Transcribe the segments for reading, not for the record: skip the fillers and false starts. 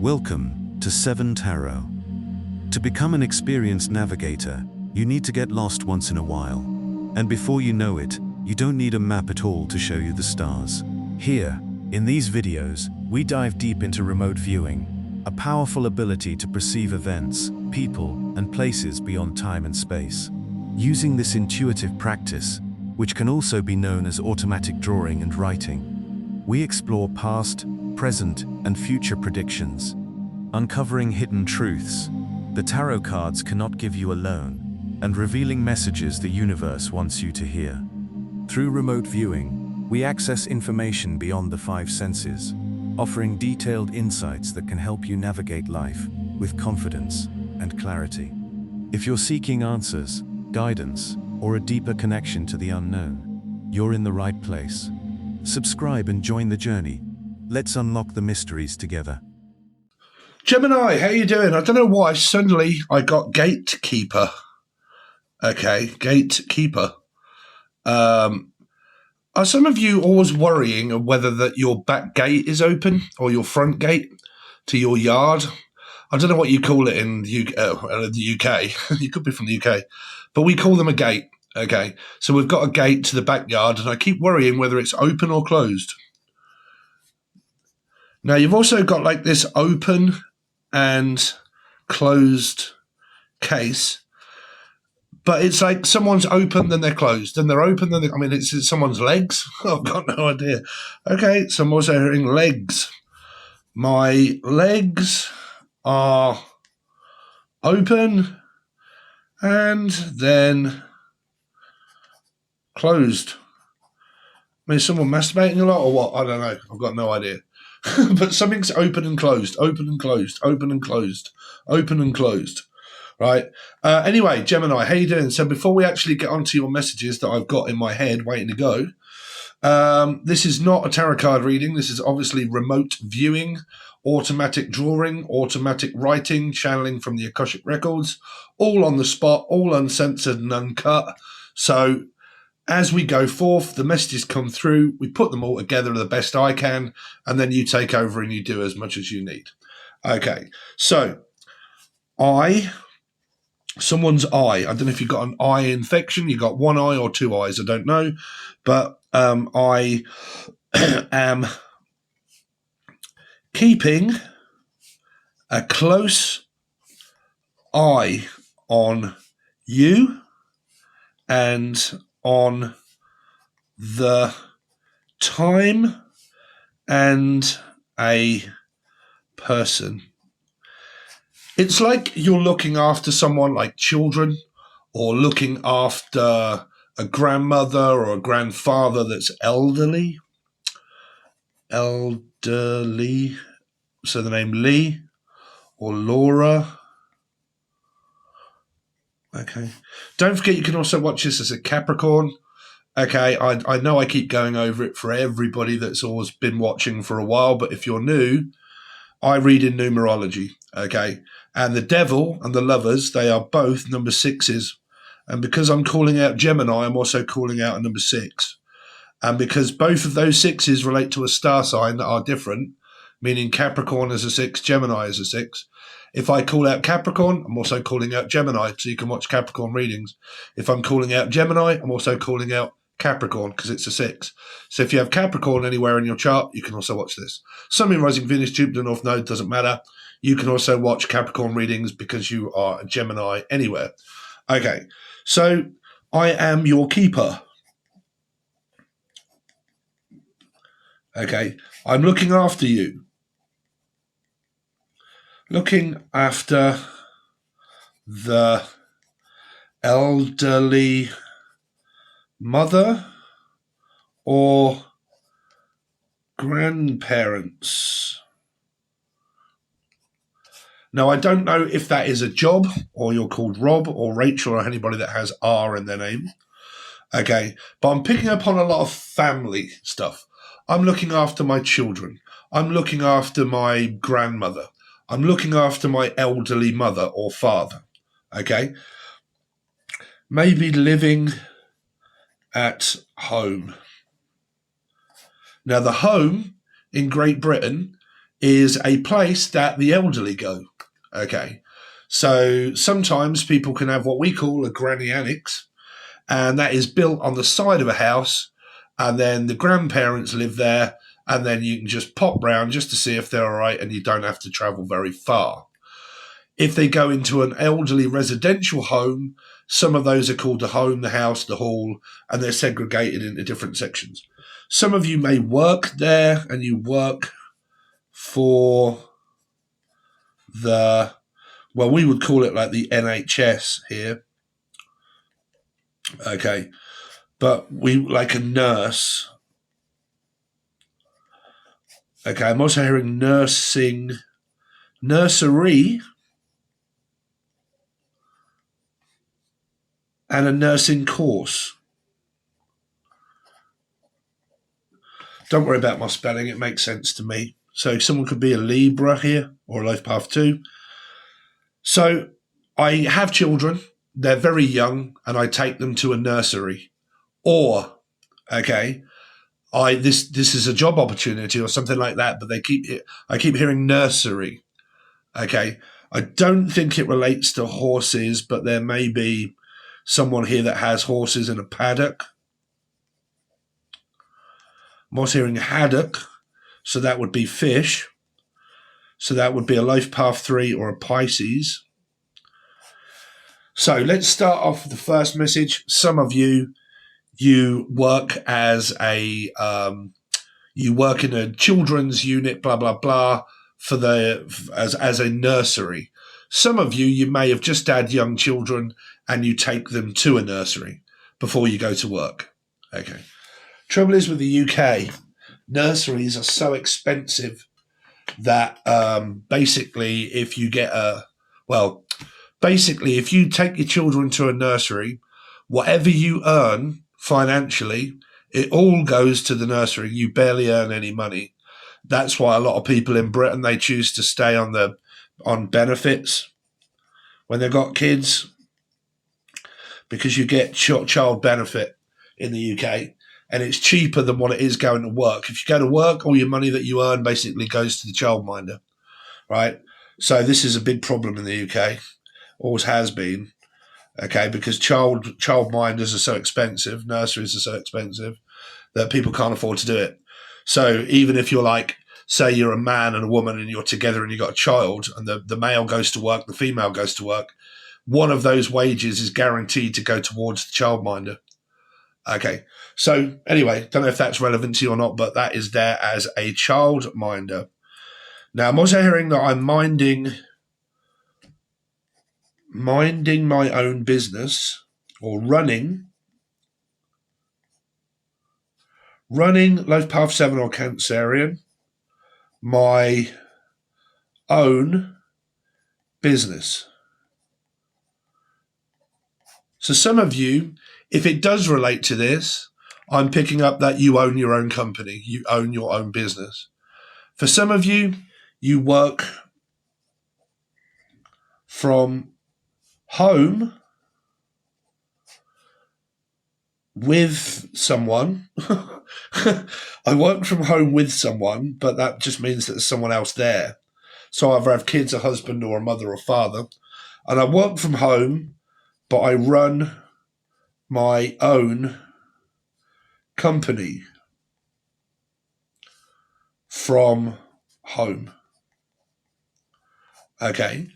Welcome to 7 Tarot. To become an experienced navigator, you need to get lost once in a while. And before you know it, you don't need a map at all to show you the stars. Here, in these videos, we dive deep into remote viewing, a powerful ability to perceive events, people, and places beyond time and space. Using this intuitive practice, which can also be known as automatic drawing and writing, we explore past, present, and future predictions, uncovering hidden truths the tarot cards cannot give you alone, and revealing messages the universe wants you to hear. Through remote viewing, we access information beyond the 5 senses, offering detailed insights that can help you navigate life with confidence and clarity. If you're seeking answers, guidance, or a deeper connection to the unknown, you're in the right place. Subscribe and join the journey. Let's unlock the mysteries together. Gemini, how you doing? I don't know why suddenly I got gatekeeper. Okay, gatekeeper. Are some of you always worrying of whether that your back gate is open or your front gate to your yard? I don't know what you call it in the UK. You could be from the UK, but we call them a gate. Okay, so we've got a gate to the backyard, and I keep worrying whether it's open or closed. Now, you've also got like this open and closed case, but it's like someone's open, then they're closed, then they're open, then it's someone's legs. I've got no idea. Okay, so I'm also hearing legs. My legs are open and then closed. I mean, is someone masturbating a lot or what? I don't know. I've got no idea. But something's open and closed, open and closed, open and closed, open and closed. Right. Anyway, Gemini, how you doing? So before we actually get onto your messages that I've got in my head waiting to go, this is not a tarot card reading. This is obviously remote viewing, automatic drawing, automatic writing, channeling from the Akashic Records, all on the spot, all uncensored and uncut. So as we go forth, the messages come through, we put them all together the best I can, and then you take over and you do as much as you need. Okay, so someone's eye. I don't know if you've got an eye infection, you've got one eye or two eyes, I don't know, but I am keeping a close eye on you and on the time and a person. It's like you're looking after someone like children, or looking after a grandmother or a grandfather that's elderly. Elderly. So the name Lee or Laura. Okay. Don't forget you can also watch this as a Capricorn. Okay, I know I keep going over it for everybody that's always been watching for a while, but if you're new, I read in numerology, okay? And the devil and the lovers, they are both number 6s. And because I'm calling out Gemini, I'm also calling out a number 6. And because both of those 6s relate to a star sign that are different, meaning Capricorn is a 6, Gemini is a 6. If I call out Capricorn, I'm also calling out Gemini, so you can watch Capricorn readings. If I'm calling out Gemini, I'm also calling out Capricorn because it's a 6. So if you have Capricorn anywhere in your chart, you can also watch this. Sun, Moon, Rising, Venus, Jupiter, North Node, doesn't matter. You can also watch Capricorn readings because you are a Gemini anywhere. Okay, so I am your keeper. Okay, I'm looking after you. Looking after the elderly mother or grandparents. Now, I don't know if that is a job or you're called Rob or Rachel or anybody that has R in their name. Okay, but I'm picking up on a lot of family stuff. I'm looking after my children. I'm looking after my grandmother. I'm looking after my elderly mother or father. Okay, maybe living at home. Now, the home in Great Britain is a place that the elderly go. Okay. So sometimes people can have what we call a granny annex, and that is built on the side of a house, and then the grandparents live there, and then you can just pop round just to see if they're all right, and you don't have to travel very far. If they go into an elderly residential home, some of those are called the home, the house, the hall, and they're segregated into different sections. Some of you may work there, and you work for the, well, we would call it like the NHS here. Okay. But we like a nurse. Okay, I'm also hearing nursing, nursery, and a nursing course. Don't worry about my spelling, it makes sense to me. So someone could be a Libra here, or a life path 2. So I have children, they're very young, and I take them to a nursery. Or, okay, this is a job opportunity or something like that, but I keep hearing nursery. Okay, I don't think it relates to horses, but there may be someone here that has horses in a paddock. I'm also hearing haddock, so that would be fish. So that would be a life path 3 or a Pisces. So let's start off with the first message. Some of you work as you work in a children's unit, blah blah blah, as a nursery. Some of you may have just had young children and you take them to a nursery before you go to work. Okay. Trouble is with the UK, nurseries are so expensive that basically if you take your children to a nursery, whatever you earn financially, it all goes to the nursery. You barely earn any money. That's why a lot of people in Britain, they choose to stay on benefits when they've got kids, because you get child benefit in the UK, and it's cheaper than what it is going to work. If you go to work, all your money that you earn basically goes to the childminder, right? So this is a big problem in the UK, always has been. Okay, because childminders are so expensive, nurseries are so expensive that people can't afford to do it. So even if you're like, say you're a man and a woman and you're together and you've got a child, and the male goes to work, the female goes to work, one of those wages is guaranteed to go towards the childminder. Okay, so anyway, don't know if that's relevant to you or not, but that is there as a childminder. Now, I'm also hearing that I'm minding my own business, or running life path 7 or Cancerian, my own business. So some of you, if it does relate to this, I'm picking up that you own your own company, you own your own business. For some of you, you work from home with someone. I work from home with someone, but that just means that there's someone else there. So I either have kids, a husband, or a mother or father. And I work from home, but I run my own company from home. Okay.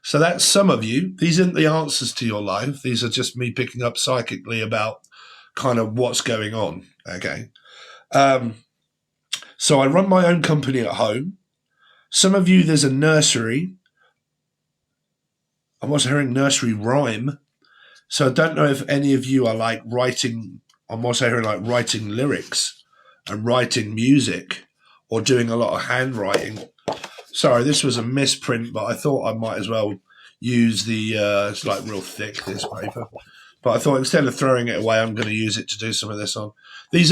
So that's some of you. These aren't the answers to your life. These are just me picking up psychically about kind of what's going on. Okay. So I run my own company at home. Some of you, there's a nursery. I'm also hearing nursery rhyme. So I don't know if any of you are like writing. I'm also hearing like writing lyrics and writing music, or doing a lot of handwriting. Sorry, this was a misprint, but I thought I might as well use it's like real thick, this paper. But I thought instead of throwing it away, I'm going to use it to do some of this on. This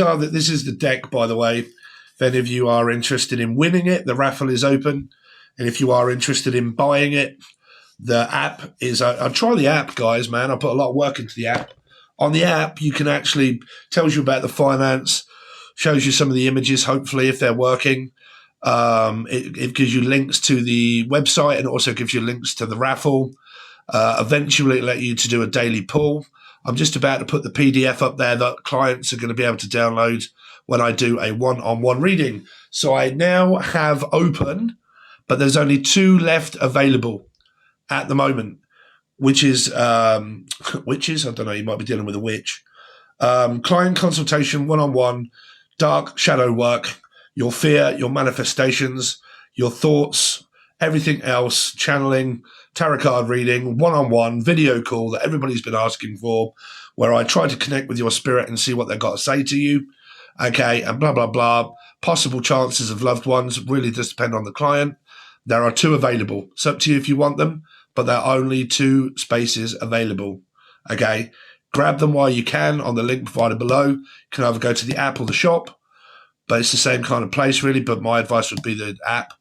is the deck, by the way. If any of you are interested in winning it, the raffle is open. And if you are interested in buying it, the app is, I'll try the app, guys, man. I put a lot of work into the app. On the app, you can actually, tells you about the finance, shows you some of the images, hopefully, if they're working. It gives you links to the website, and it also gives you links to the raffle. Eventually, it'll let you to do a daily pull. I'm just about to put the PDF up there that clients are going to be able to download when I do a one-on-one reading. So I now have open, but there's only 2 left available at the moment, which is, witches, I don't know, you might be dealing with a witch. Client consultation, one-on-one, dark shadow work, your fear, your manifestations, your thoughts, everything else, channeling, tarot card reading, one-on-one, video call that everybody's been asking for, where I try to connect with your spirit and see what they've got to say to you. Okay, and blah, blah, blah. Possible chances of loved ones really does depend on the client. There are 2 available. It's up to you if you want them, but there are only 2 spaces available. Okay, grab them while you can on the link provided below. You can either go to the app or the shop, but it's the same kind of place really, but my advice would be the app.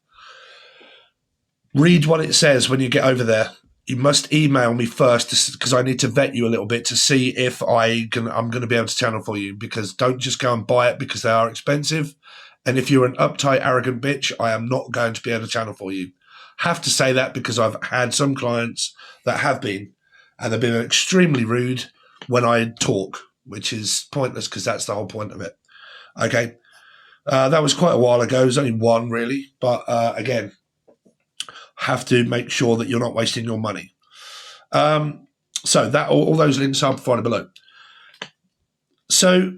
Read what it says when you get over there. You must email me first because I need to vet you a little bit to see if I'm going to be able to channel for you, because don't just go and buy it because they are expensive. And if you're an uptight, arrogant bitch, I am not going to be able to channel for you. Have to say that because I've had some clients that have been, and they've been extremely rude when I talk, which is pointless because that's the whole point of it. Okay. That was quite a while ago. It was only 1 really. But again, have to make sure that you're not wasting your money. So that all those links are provided below. So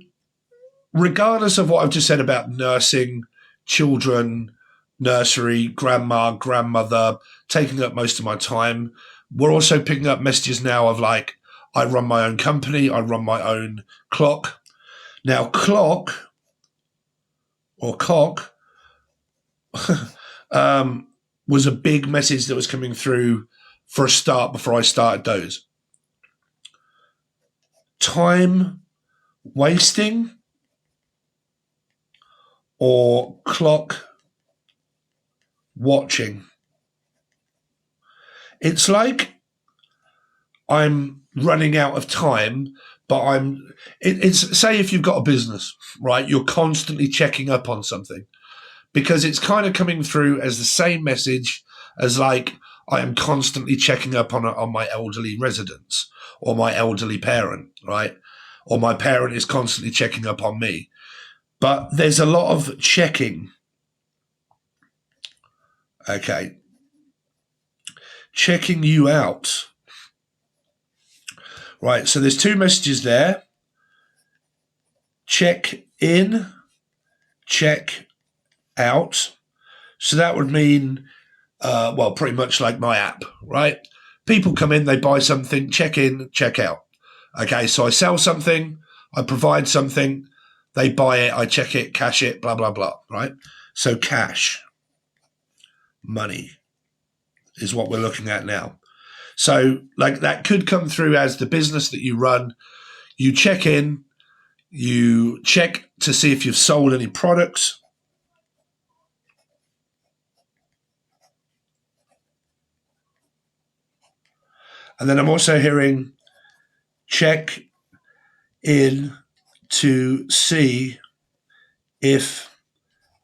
regardless of what I've just said about nursing, children, nursery, grandma, grandmother, taking up most of my time, we're also picking up messages now of like, I run my own company, I run my own clock. Now, clock or cock was a big message that was coming through for a start before I started those. Time wasting or clock watching. It's like I'm running out of time, but it's say if you've got a business, right, you're constantly checking up on something, because it's kind of coming through as the same message as like I am constantly checking up on my elderly residents or my elderly parent, right? Or my parent is constantly checking up on me. But there's a lot of checking. Okay. Checking you out. Right, so there's 2 messages there. Check in, check out. So that would mean, well, pretty much like my app, right? People come in, they buy something, check in, check out. Okay, so I sell something, I provide something, they buy it, I check it, cash it, blah, blah, blah, right? So cash, money is what we're looking at now. So like that could come through as the business that you run. You check in, you check to see if you've sold any products. And then I'm also hearing check in to see if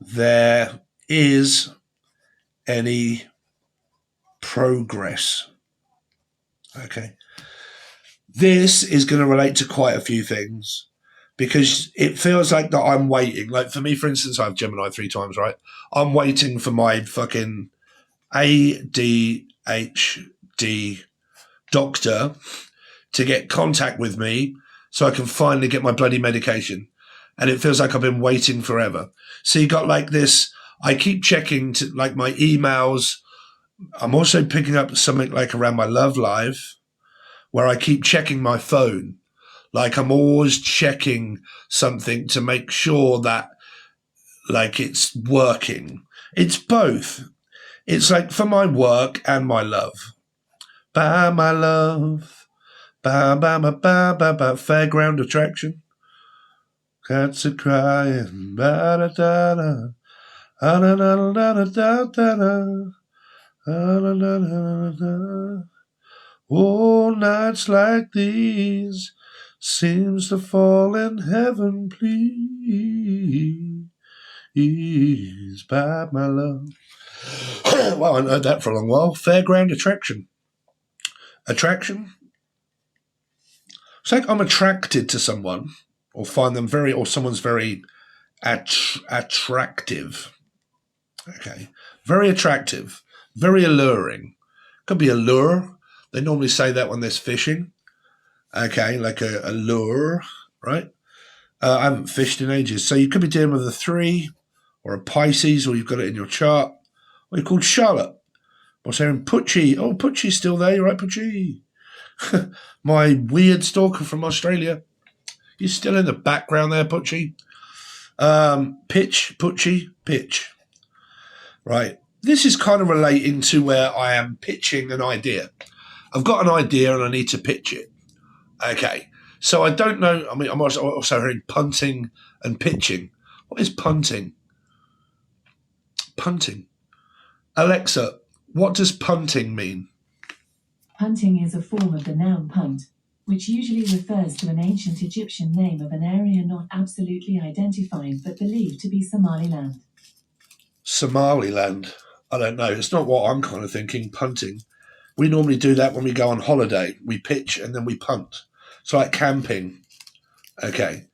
there is any progress. Okay. This is going to relate to quite a few things because it feels like that I'm waiting. Like for me, for instance, I have Gemini 3 times, right? I'm waiting for my fucking ADHD doctor to get contact with me so I can finally get my bloody medication. And it feels like I've been waiting forever. So you got like this, I keep checking to like my emails. I'm also picking up something like around my love life where I keep checking my phone. Like I'm always checking something to make sure that like it's working. It's both. It's like for my work and my love. By my love. Ba ba ba ba ba ba. Fairground attraction. Cats are crying. Ba da da da. Da da da da da da da. Da da da da da. Oh, nights like these seems to fall in heaven, please. is by my love. Well, I haven't heard that for a long while. Fairground attraction. Attraction? It's like I'm attracted to someone, or find them very, or someone's very attractive. Okay. Very attractive. Very alluring. Could be a lure. They normally say that when there's fishing. Okay, like a lure, right? I haven't fished in ages. So you could be dealing with a 3 or a Pisces, or you've got it in your chart. Or you're called Charlotte. What's there in Putchie? Oh, Putchie's still there. You're right, Putchie. My weird stalker from Australia. You're still in the background there, Putchie. Pitch, Putchie, pitch. Right. This is kind of relating to where I am pitching an idea. I've got an idea and I need to pitch it. Okay. So I don't know. I mean, I'm also hearing punting and pitching. What is punting? Punting. Alexa, what does punting mean? Punting is a form of the noun punt, which usually refers to an ancient Egyptian name of an area not absolutely identified but believed to be Somaliland. Somaliland. I don't know. It's not what I'm kind of thinking, punting. We normally do that when we go on holiday. We pitch and then we punt. It's like camping. Okay.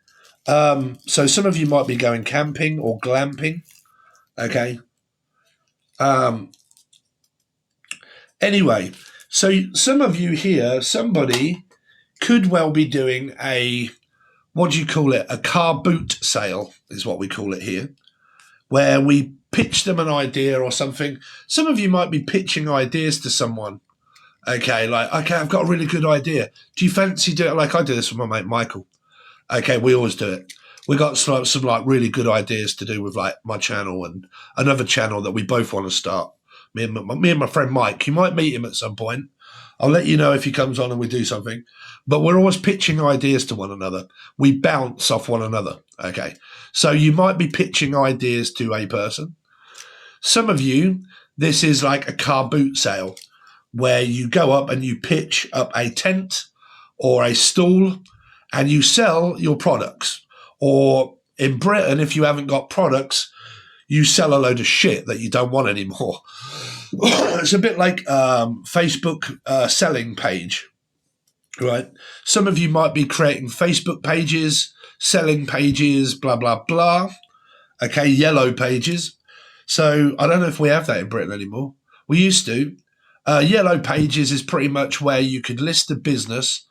So some of you might be going camping or glamping. Okay. Anyway, so some of you here, somebody could well be doing a, what do you call it? A car boot sale is what we call it here, where we pitch them an idea or something. Some of you might be pitching ideas to someone. Okay, like, okay, I've got a really good idea. Do you fancy doing it? Like I do this with my mate Michael. Okay, we always do it. We got some like really good ideas to do with like my channel and another channel that we both want to start. Me and my friend Mike. You might meet him at some point. I'll let you know if he comes on and we do something. But we're always pitching ideas to one another. We bounce off one another. Okay, so you might be pitching ideas to a person. Some of you, this is like a car boot sale where you go up and you pitch up a tent or a stall and you sell your products. Or in Britain, if you haven't got products, you sell a load of shit that you don't want anymore. It's a bit like Facebook selling page, right? Some of you might be creating Facebook pages, selling pages, blah, blah, blah. Okay, yellow pages. So I don't know if we have that in Britain anymore. We used to. Yellow pages is pretty much where you could list a business,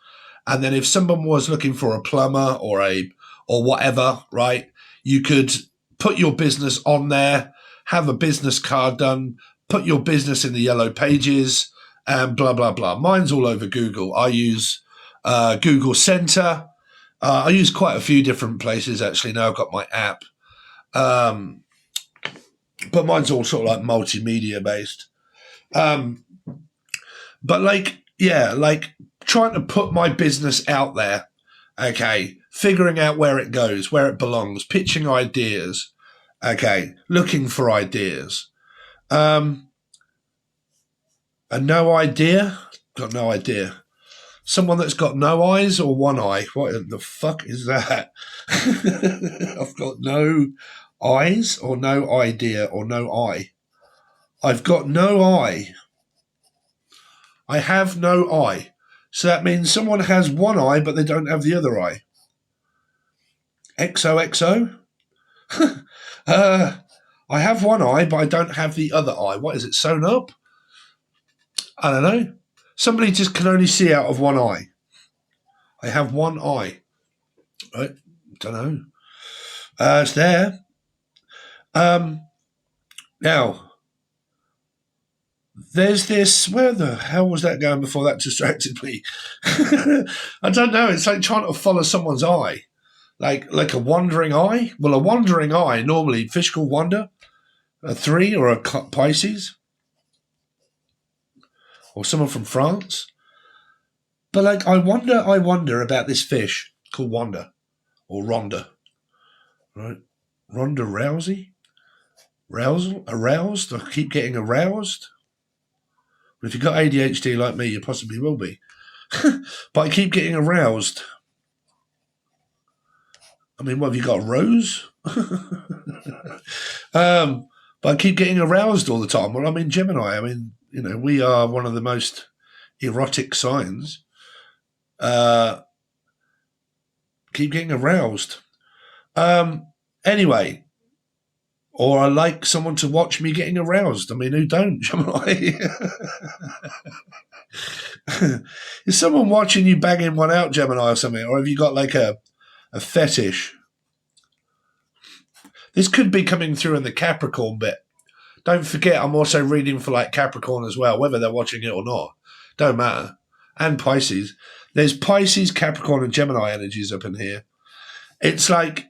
and then if someone was looking for a plumber or whatever, right, you could put your business on there, have a business card done, put your business in the yellow pages, and blah, blah, blah. Mine's all over Google. I use Google Center. I use quite a few different places, actually. Now I've got my app. But mine's all sort of like multimedia based. But like, yeah, like trying to put my business out there. Okay. Figuring out where it goes, where it belongs, pitching ideas. Okay. Looking for ideas. A no idea? Got no idea. Someone that's got no eyes or one eye? What the fuck is that? I've got no eyes or no idea or no eye. I've got no eye. I have no eye. So that means someone has one eye, but they don't have the other eye. XOXO? I have one eye, but I don't have the other eye. What is it, sewn up? I don't know. Somebody just can only see out of one eye. I have one eye. Right? Don't know. It's there. Now, there's this. Where the hell was that going before that distracted me? I don't know. It's like trying to follow someone's eye. Like a wandering eye? Well, a wandering eye, normally fish called wander, a 3 or a Pisces, or someone from France. But like, I wonder about this fish called Wanda, or Rhonda, right? Ronda Rousey? Aroused? I keep getting aroused. But if you've got ADHD like me, you possibly will be. But I keep getting aroused. I mean, what have you got, a rose? But I keep getting aroused all the time. Well, I'm in Gemini. I mean, you know, we are one of the most erotic signs. Keep getting aroused. Anyway, or I like someone to watch me getting aroused. I mean, who don't, Gemini? Is someone watching you banging one out, Gemini, or something? Or have you got like a fetish? This could be coming through in the Capricorn bit. Don't forget, I'm also reading for like Capricorn as well, whether they're watching it or not. Don't matter. And Pisces. There's Pisces, Capricorn, and Gemini energies up in here. It's like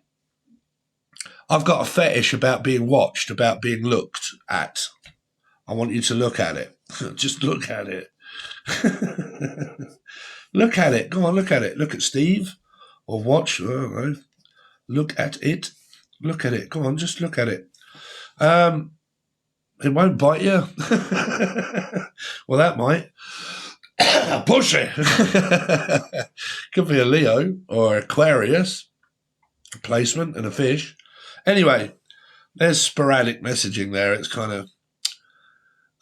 I've got a fetish about being watched, about being looked at. I want you to look at it. Just look at it. Look at it. Go on, look at it. Look at Steve or watch. I don't know. Look at it. Look at it. Go on, just look at it. It won't bite you. Well, that might. Push it. Could be a Leo or Aquarius. A placement and a fish. Anyway, there's sporadic messaging there. It's kind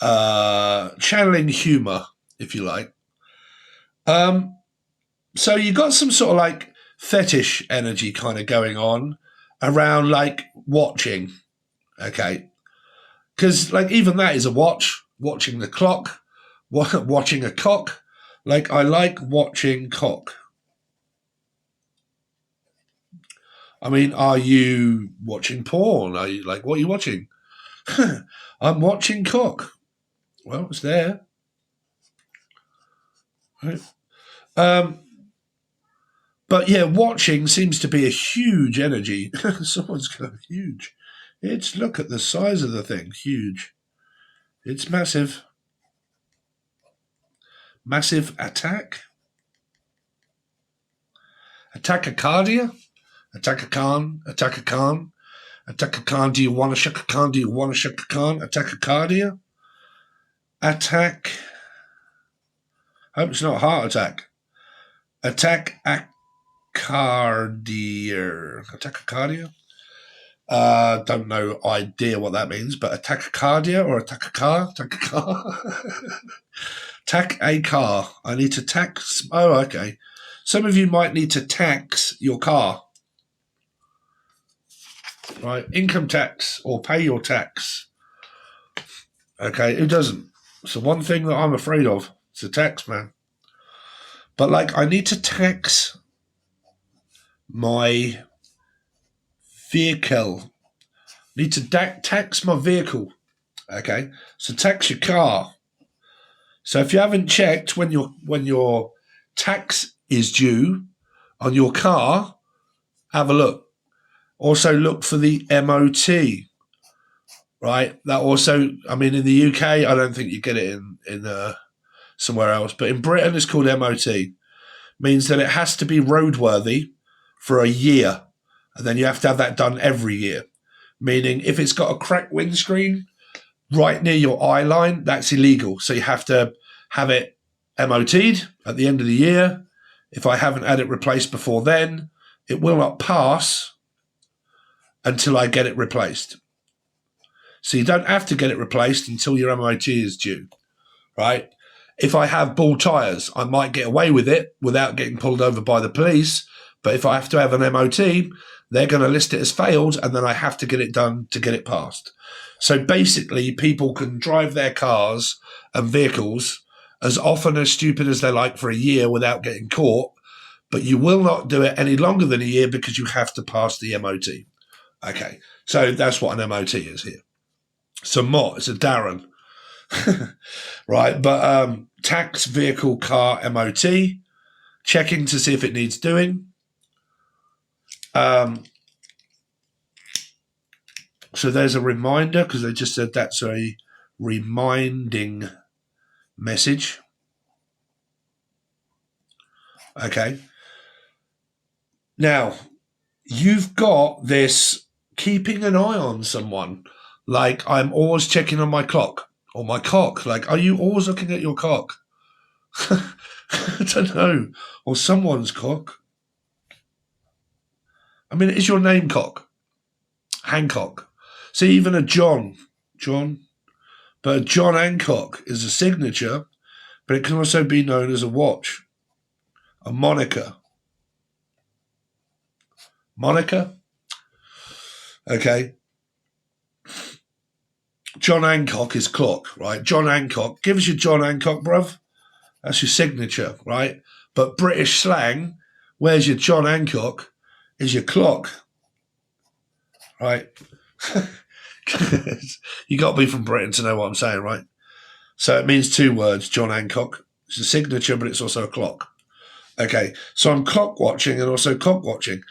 of channeling humor, if you like. So you got some sort of like fetish energy kind of going on around like watching. Okay. Because like even that is a watching the clock, watching a cock. Like I like watching cock. I mean, are you watching porn? Are you like, what are you watching? I'm watching cock. Well, it's there. Right. But yeah, watching seems to be a huge energy. Someone's going huge. Look at the size of the thing. Huge. It's massive. Massive attack. Tachycardia. Attack a Khan. Do you want to shuck a Khan? Do you want to shuck a Khan? Tachycardia. Attack. Hope it's not a heart attack. Tachycardia. Don't know idea what that means, but a tachycardia or a tachycar. Tack a car. I need to tax. Oh, okay. Some of you might need to tax your car. Right, income tax or pay your tax. Okay, who doesn't? It's the one thing that I'm afraid of. It's a tax, man. But like, I need to tax my vehicle. Need to tax my vehicle. Okay, so tax your car. So if you haven't checked when your tax is due on your car, have a look. Also look for the MOT, right? That also, I mean, in the UK, I don't think you get it in somewhere else, but in Britain it's called MOT. Means that it has to be roadworthy for a year, and then you have to have that done every year. Meaning if it's got a cracked windscreen right near your eye line, that's illegal. So you have to have it MOT'd at the end of the year. If I haven't had it replaced before then, it will not pass until I get it replaced. So you don't have to get it replaced until your MOT is due, right? If I have bald tyres, I might get away with it without getting pulled over by the police. But if I have to have an MOT, they're going to list it as failed, and then I have to get it done to get it passed. So basically, people can drive their cars and vehicles as often as stupid as they like for a year without getting caught, but you will not do it any longer than a year because you have to pass the MOT. Okay, so that's what an MOT is here. So Mott, it's a Darren. Right, but tax, vehicle, car, MOT, checking to see if it needs doing. So there's a reminder, because they just said that's a reminding message. Okay. Now, you've got this keeping an eye on someone. Like, I'm always checking on my clock or my cock. Like, are you always looking at your cock? I don't know. Or someone's cock. I mean, is your name Cock? Hancock. See, even a John, but a John Hancock is a signature, but it can also be known as a watch, a moniker. Moniker? Okay. John Hancock is clock, right? John Hancock. Give us your John Hancock, bruv. That's your signature, right? But British slang, where's your John Hancock, is your clock, right? You got to be from Britain to know what I'm saying, right? So it means two words, John Hancock. It's a signature, but it's also a clock. Okay, so I'm clock watching and also cock watching.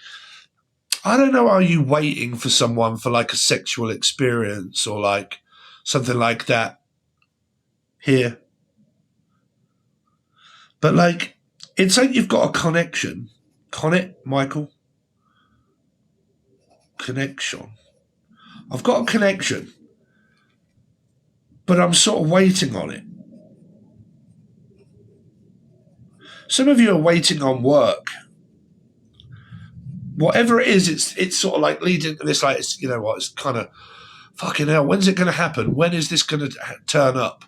I don't know, are you waiting for someone for like a sexual experience or like something like that here? But like, it's like you've got a connection. Michael? Connection. I've got a connection, but I'm sort of waiting on it. Some of you are waiting on work. Whatever it is, it's sort of like leading to this, like, it's, you know what, it's kind of, fucking hell, when's it going to happen? When is this going to turn up?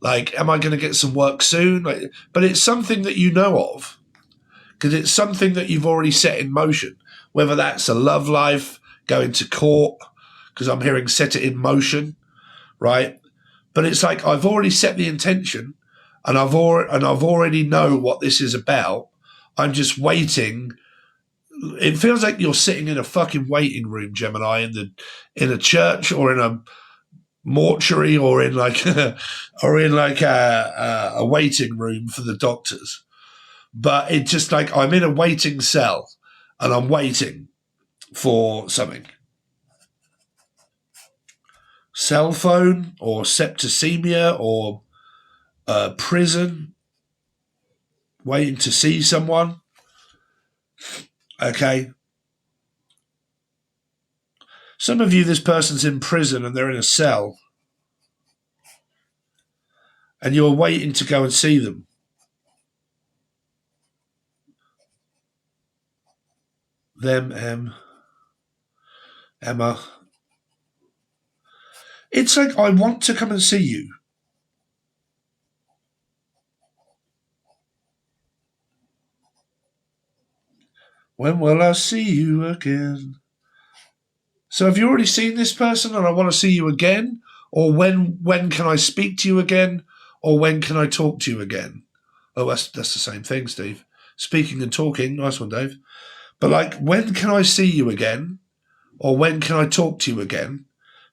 Like, am I going to get some work soon? Like, but it's something that you know of, because it's something that you've already set in motion, whether that's a love life, going to court, because I'm hearing set it in motion, right? But it's like I've already set the intention, and I've already know what this is about. I'm just waiting. It feels like you're sitting in a fucking waiting room, Gemini, in a church or in a mortuary or in like a waiting room for the doctors. But it's just like I'm in a waiting cell and I'm waiting for something. Cell phone or septicemia or prison, waiting to see someone. Okay. Some of you, this person's in prison and they're in a cell and you're waiting to go and see them. Emma. It's like, I want to come and see you. When will I see you again? So have you already seen this person and I want to see you again? Or when can I speak to you again? Or when can I talk to you again? Oh, that's the same thing, Steve. Speaking and talking. Nice one, Dave. But like, when can I see you again? Or when can I talk to you again?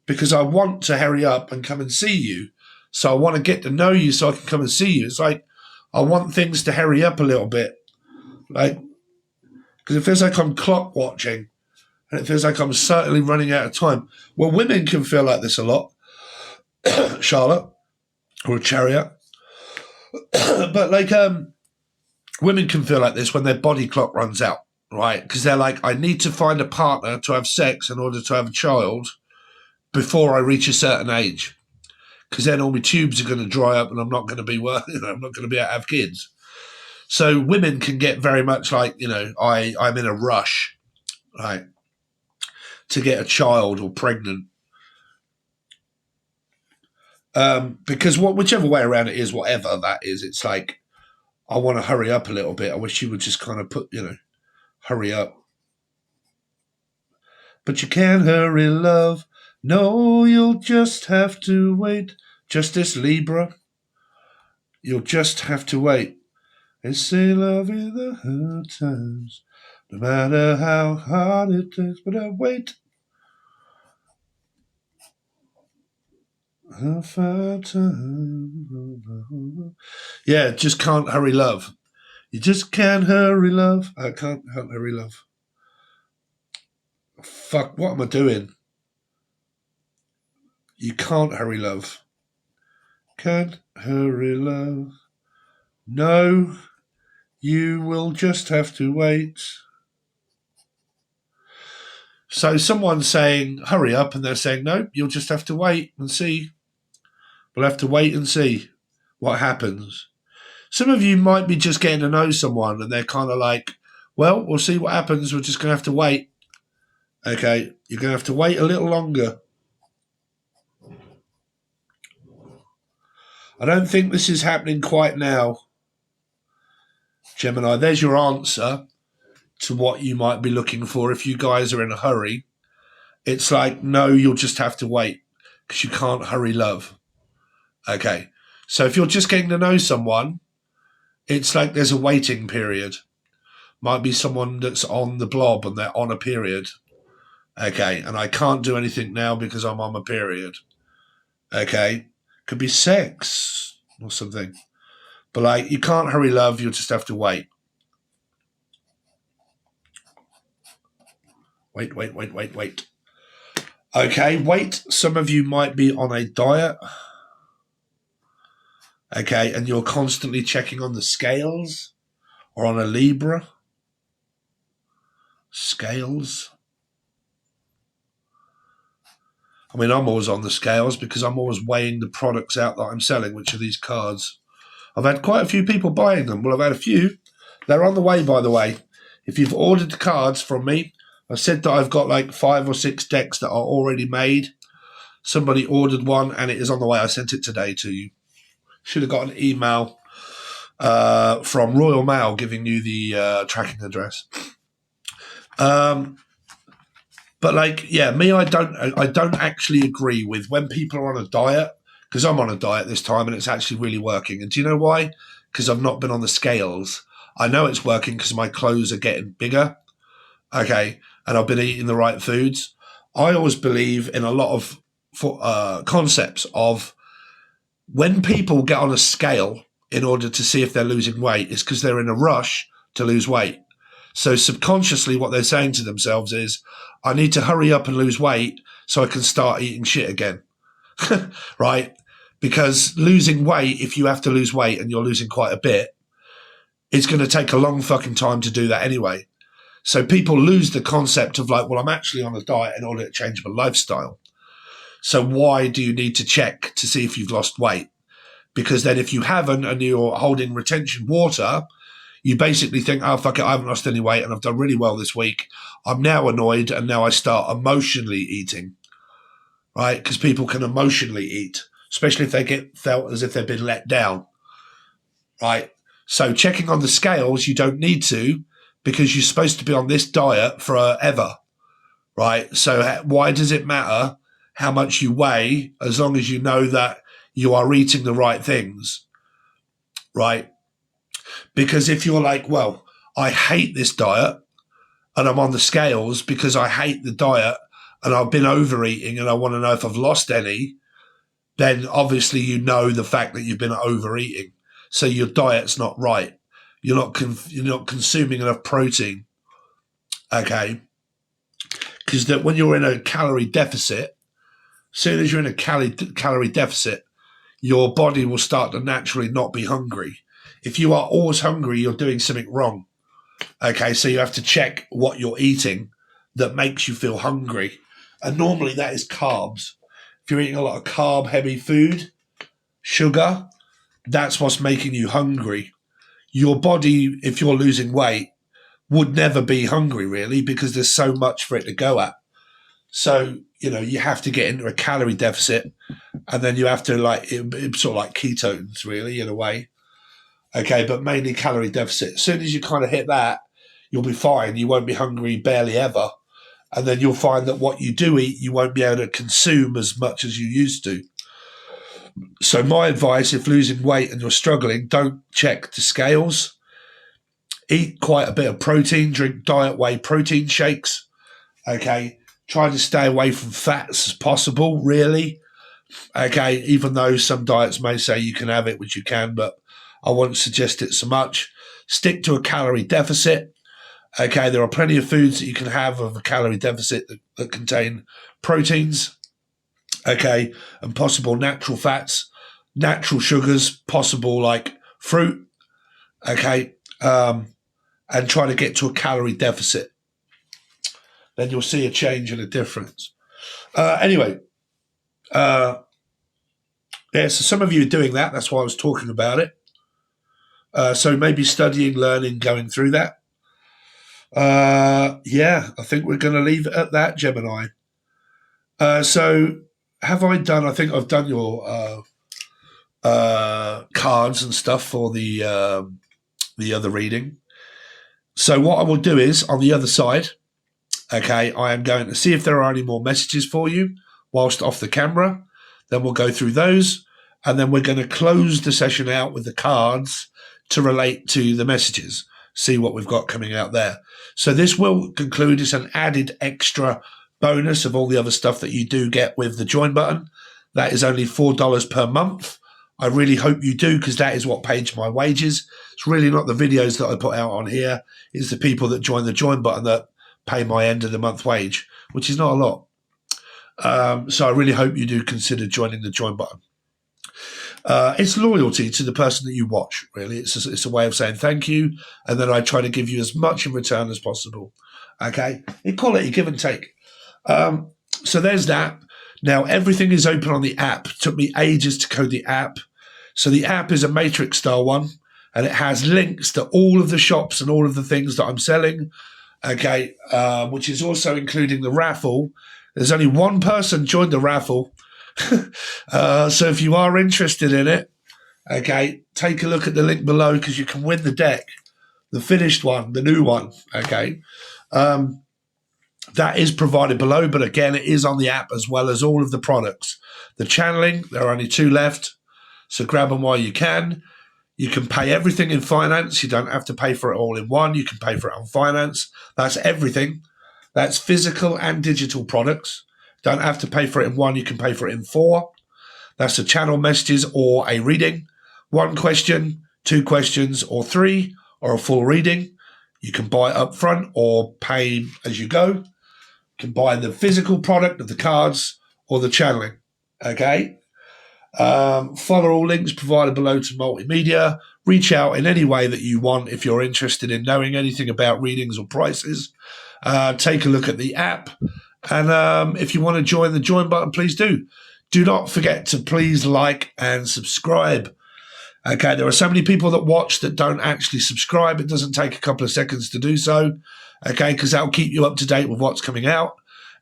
Because I want to hurry up and come and see you. So I want to get to know you so I can come and see you. It's like, I want things to hurry up a little bit. Like, because it feels like I'm clock watching. And it feels like I'm certainly running out of time. Well, women can feel like this a lot. Charlotte, or a chariot. But like, women can feel like this when their body clock runs out, right? Because they're like, I need to find a partner to have sex in order to have a child before I reach a certain age. Because then all my tubes are going to dry up and I'm not going to be working, I'm not going to be able to have kids. So women can get very much like, I'm in a rush, right, to get a child or pregnant. Because whichever way around it is, whatever that is, it's like, I want to hurry up a little bit. I wish you would just kind of hurry up. But you can't hurry, love. No, you'll just have to wait. Justice Libra. You'll just have to wait. They say love in the hard times, no matter how hard it takes, but I wait. I'll find time. Yeah, just can't hurry, love. You just can't hurry, love. I can't hurry, love. Fuck, what am I doing? You can't hurry, love. Can't hurry, love. No, you will just have to wait. So someone's saying, hurry up, and they're saying, no, you'll just have to wait and see. We'll have to wait and see what happens. Some of you might be just getting to know someone, and they're kind of like, well, we'll see what happens. We're just going to have to wait. Okay, you're going to have to wait a little longer. I don't think this is happening quite now, Gemini. There's your answer to what you might be looking for if you guys are in a hurry. It's like, no, you'll just have to wait because you can't hurry love. Okay, so if you're just getting to know someone, it's like there's a waiting period. Might be someone that's on the blob and they're on a period. Okay, and I can't do anything now because I'm on my period. Okay, could be sex or something. But like, you can't hurry love, you'll just have to wait. Wait. Okay, wait. Some of you might be on a diet. Okay, and you're constantly checking on the scales or on a Libra. Scales. I mean, I'm always on the scales because I'm always weighing the products out that I'm selling, which are these cards. I've had quite a few people buying them. Well, I've had a few. They're on the way, by the way. If you've ordered the cards from me, I said that I've got like 5 or 6 decks that are already made. Somebody ordered one and it is on the way. I sent it today to you. Should have got an email from Royal Mail giving you the tracking address. But like, yeah, me, I don't actually agree with when people are on a diet, because I'm on a diet this time and it's actually really working. And do you know why? Because I've not been on the scales. I know it's working because my clothes are getting bigger. Okay. And I've been eating the right foods. I always believe in a lot of concepts of when people get on a scale in order to see if they're losing weight, it's because they're in a rush to lose weight. So subconsciously what they're saying to themselves is, I need to hurry up and lose weight so I can start eating shit again. Right? Because losing weight, if you have to lose weight and you're losing quite a bit, it's going to take a long fucking time to do that anyway. So people lose the concept of like, well, I'm actually on a diet in order to change my lifestyle. So why do you need to check to see if you've lost weight? Because then if you haven't and you're holding retention water, you basically think, oh, fuck it, I haven't lost any weight and I've done really well this week. I'm now annoyed and now I start emotionally eating, right? Because people can emotionally eat, especially if they get felt as if they've been let down, right? So checking on the scales, you don't need to because you're supposed to be on this diet forever, right? So why does it matter how much you weigh as long as you know that you are eating the right things, right? Because if you're like, well, I hate this diet and I'm on the scales because I hate the diet and I've been overeating and I want to know if I've lost any, then obviously you know the fact that you've been overeating. So your diet's not right. You're not consuming enough protein, okay? Because that when you're in a calorie deficit, as soon as you're in a calorie deficit, your body will start to naturally not be hungry. If you are always hungry, you're doing something wrong. Okay, so you have to check what you're eating that makes you feel hungry. And normally that is carbs. If you're eating a lot of carb-heavy food, sugar, that's what's making you hungry. Your body, if you're losing weight, would never be hungry, really, because there's so much for it to go at. So, you know, you have to get into a calorie deficit, and then you have to, like, it's sort of like ketones, really, in a way. Okay, but mainly calorie deficit. As soon as you kind of hit that, you'll be fine. You won't be hungry barely ever. And then you'll find that what you do eat, you won't be able to consume as much as you used to. So my advice, if losing weight and you're struggling, don't check the scales. Eat quite a bit of protein. Drink diet whey protein shakes. Okay, try to stay away from fats as possible, really. Okay, even though some diets may say you can have it, which you can, but I won't suggest it so much. Stick to a calorie deficit. Okay, there are plenty of foods that you can have of a calorie deficit that contain proteins, okay, and possible natural fats, natural sugars, possible like fruit, okay, and try to get to a calorie deficit. Then you'll see a change and a difference. Anyway, yeah, so some of you are doing that. That's why I was talking about it. So maybe studying, learning, going through that. Yeah, I think we're going to leave it at that, Gemini. So have I done, I think I've done your cards and stuff for the other reading. So what I will do is, on the other side, okay, I am going to see if there are any more messages for you whilst off the camera. Then we'll go through those, and then we're going to close the session out with the cards to relate to the messages, see what we've got coming out there. So this will conclude. It's an added extra bonus of all the other stuff that you do get with the join button. That is only $4 per month. I really hope you do, because that is what pays my wages. It's really not the videos that I put out on here. It's the people that join the join button that pay my end of the month wage, which is not a lot. So I really hope you do consider joining the join button. It's loyalty to the person that you watch, really. It's a way of saying thank you, and then I try to give you as much in return as possible. Okay? Equality, give and take. So there's that. Now, everything is open on the app. It took me ages to code the app. So the app is a matrix style one, and it has links to all of the shops and all of the things that I'm selling, okay, which is also including the raffle. There's only one person joined the raffle. So if you are interested in it, okay, take a look at the link below, because you can win the deck, the finished one, the new one, okay. That is provided below, but again, it is on the app as well as all of the products. The channeling, there are only 2 left, so grab them while you can. You can pay everything in finance. You don't have to pay for it all in one. You can pay for it on finance. That's everything. That's physical and digital products. Don't have to pay for it in one. You can pay for it in 4. That's the channel messages or a reading. 1 question, 2 questions, or 3, or a full reading. You can buy it up front or pay as you go. You can buy the physical product of the cards or the channeling. Okay? Follow all links provided below to multimedia. Reach out in any way that you want if you're interested in knowing anything about readings or prices. Take a look at the app. And if you want to join the join button, please do. Do not forget to please like and subscribe. Okay, there are so many people that watch that don't actually subscribe. It doesn't take a couple of seconds to do so, okay, because that'll keep you up to date with what's coming out.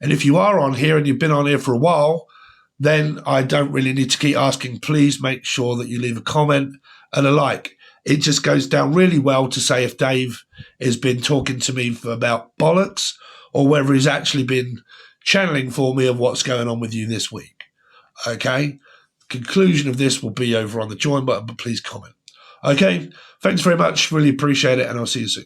And if you are on here and you've been on here for a while, then I don't really need to keep asking. Please make sure that you leave a comment and a like. It just goes down really well to say if Dave has been talking to me for about bollocks, or whether he's actually been channeling for me of what's going on with you this week. Okay? Conclusion of this will be over on the join button, but please comment. Okay? Thanks very much. Really appreciate it, and I'll see you soon.